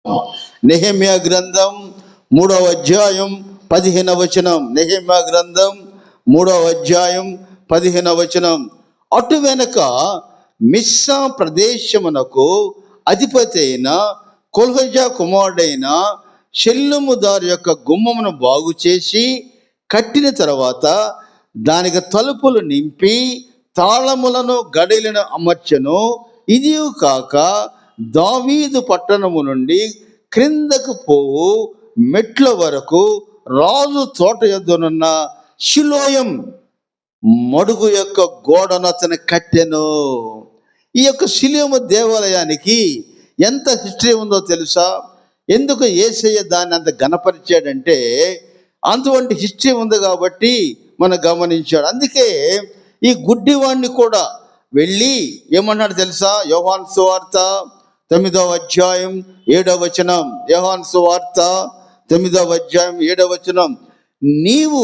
నెహెమ్యా గ్రంథం 3వ అధ్యాయం 15వ వచనం. నెహెమ్యా గ్రంథం 3వ అధ్యాయం 15వ వచనం. అటు వెనక మిస్సా ప్రదేశమునకు అధిపతి అయిన కొల్హోజా కుమారుడైన షెల్లుముదారు యొక్క గుమ్మమును బాగు చేసి కట్టిన తర్వాత దానికి తలుపులు నింపి తాళములను గడిలను అమర్చెను. ఇది కాక దావీదు పట్టణము నుండి క్రిందకు పోవు మెట్ల వరకు రాజు తోట యొద్దనున్న షిలోయం మడుగు యొక్క గోడను అతను కట్టెను. ఈ యొక్క షిలోము దేవాలయానికి ఎంత హిస్టరీ ఉందో తెలుసా? ఎందుకు యేసయ్య దాన్ని అంత ఘనపరిచాడంటే అటువంటి హిస్టరీ ఉంది కాబట్టి మనం గమనించాడు. అందుకే ఈ గుడ్డివాణ్ణి కూడా వెళ్ళి ఏమన్నాడు తెలుసా? యోహాను సువార్త 9వ అధ్యాయం 7వ వచనం. యోహాను సువార్త 9వ అధ్యాయం 7వ వచనం. నీవు